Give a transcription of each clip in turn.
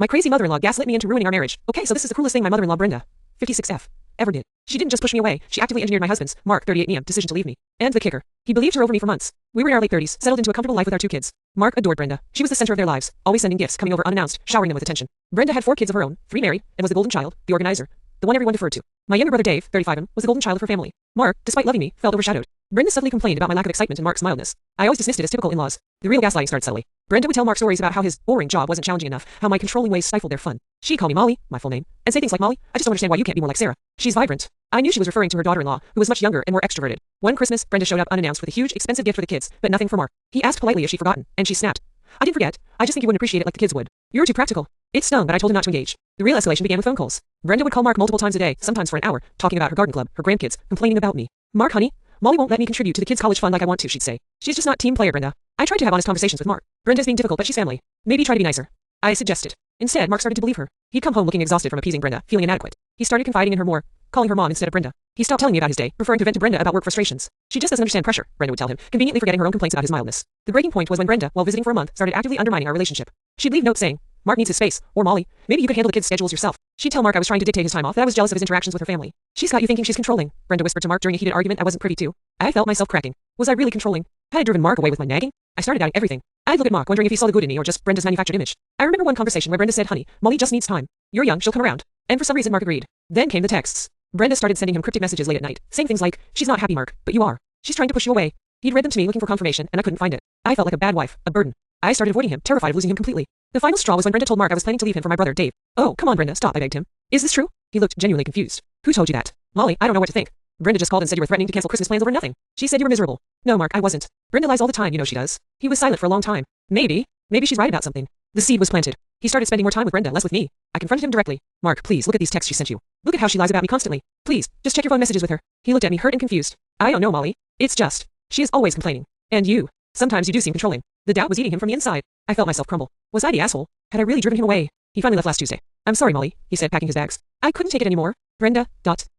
My crazy mother-in-law gaslit me into ruining our marriage. Okay, so this is the cruelest thing my mother-in-law Brenda, 56F, ever did. She didn't just push me away, she actively engineered my husband's, Mark, 38 decision to leave me. And the kicker. He believed her over me for months. We were in our late 30s, settled into a comfortable life with our 2 kids. Mark adored Brenda. She was the center of their lives, always sending gifts, coming over unannounced, showering them with attention. Brenda had 4 kids of her own, 3 married, and was the golden child, the organizer, the one everyone deferred to. My younger brother Dave, 35, was the golden child of her family. Mark, despite loving me, felt overshadowed. Brenda subtly complained about my lack of excitement and Mark's mildness. I always dismissed it as typical in-laws. The real gaslighting started subtly. Brenda would tell Mark stories about how his boring job wasn't challenging enough, how my controlling ways stifled their fun. She'd call me Molly, my full name, and say things like, Molly, I just don't understand why you can't be more like Sarah. She's vibrant. I knew she was referring to her daughter-in-law, who was much younger and more extroverted. One Christmas, Brenda showed up unannounced with a huge, expensive gift for the kids, but nothing for Mark. He asked politely if she'd forgotten, and she snapped. I didn't forget. I just think you wouldn't appreciate it like the kids would. You're too practical. It stung, but I told him not to engage. The real escalation began with phone calls. Brenda would call Mark multiple times a day, sometimes for an hour, talking about her garden club, her grandkids, complaining about me. Mark, honey, Molly won't let me contribute to the kids' college fund like I want to, she'd say. She's just not team player, Brenda. I tried to have honest conversations with Mark. Brenda's being difficult, but she's family. Maybe try to be nicer. I suggested. Instead, Mark started to believe her. He'd come home looking exhausted from appeasing Brenda, feeling inadequate. He started confiding in her more, calling her mom instead of Brenda. He stopped telling me about his day, preferring to vent to Brenda about work frustrations. She just doesn't understand pressure, Brenda would tell him, conveniently forgetting her own complaints about his mildness. The breaking point was when Brenda, while visiting for a month, started actively undermining our relationship. She'd leave notes saying, Mark needs his space, or Molly, maybe you could handle the kids' schedules yourself. She'd tell Mark I was trying to dictate his time off, that I was jealous of his interactions with her family. She's got you thinking she's controlling, Brenda whispered to Mark during a heated argument I wasn't privy to. I felt myself cracking. Was I really controlling? Had I driven Mark away with my nagging? I started doubting everything. I'd look at Mark, wondering if he saw the good in me or just Brenda's manufactured image. I remember one conversation where Brenda said, honey, Molly just needs time. You're young, she'll come around. And for some reason Mark agreed. Then came the texts. Brenda started sending him cryptic messages late at night, saying things like, she's not happy, Mark, but you are. She's trying to push you away. He'd read them to me looking for confirmation, and I couldn't find it. I felt like a bad wife, a burden. I started avoiding him, terrified of losing him completely. The final straw was when Brenda told Mark I was planning to leave him for my brother, Dave. Oh, come on, Brenda, stop, I begged him. Is this true? He looked genuinely confused. Who told you that? Molly, I don't know what to think. Brenda just called and said you were threatening to cancel Christmas plans over nothing. She said you were miserable. No, Mark, I wasn't. Brenda lies all the time, you know she does. He was silent for a long time. Maybe she's right about something. The seed was planted. He started spending more time with Brenda, less with me. I confronted him directly. Mark, please, look at these texts she sent you. Look at how she lies about me constantly. Please, just check your phone messages with her. He looked at me hurt and confused. I don't know, Molly. It's just, she is always complaining. And you. Sometimes you do seem controlling. The doubt was eating him from the inside. I felt myself crumble. Was I the asshole? Had I really driven him away? He finally left last Tuesday. I'm sorry, Molly, he said, packing his bags. I couldn't take it anymore. Brenda,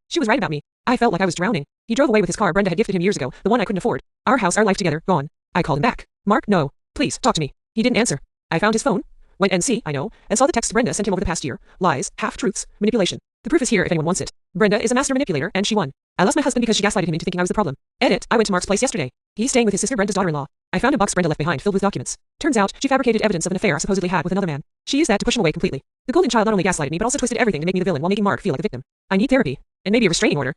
she was right about me. I felt like I was drowning. He drove away with his car Brenda had gifted him years ago, the one I couldn't afford. Our house, our life together, gone. I called him back. Mark, no. Please, talk to me. He didn't answer. I found his phone. Went and see, I know, and saw the text Brenda sent him over the past year. Lies, half-truths, manipulation. The proof is here if anyone wants it. Brenda is a master manipulator, and she won. I lost my husband because she gaslighted him into thinking I was the problem. Edit, I went to Mark's place yesterday. He's staying with his sister Brenda's daughter-in-law. I found a box Brenda left behind filled with documents. Turns out, she fabricated evidence of an affair I supposedly had with another man. She used that to push him away completely. The golden child not only gaslighted me but also twisted everything to make me the villain while making Mark feel like a victim. I need therapy. And maybe a restraining order.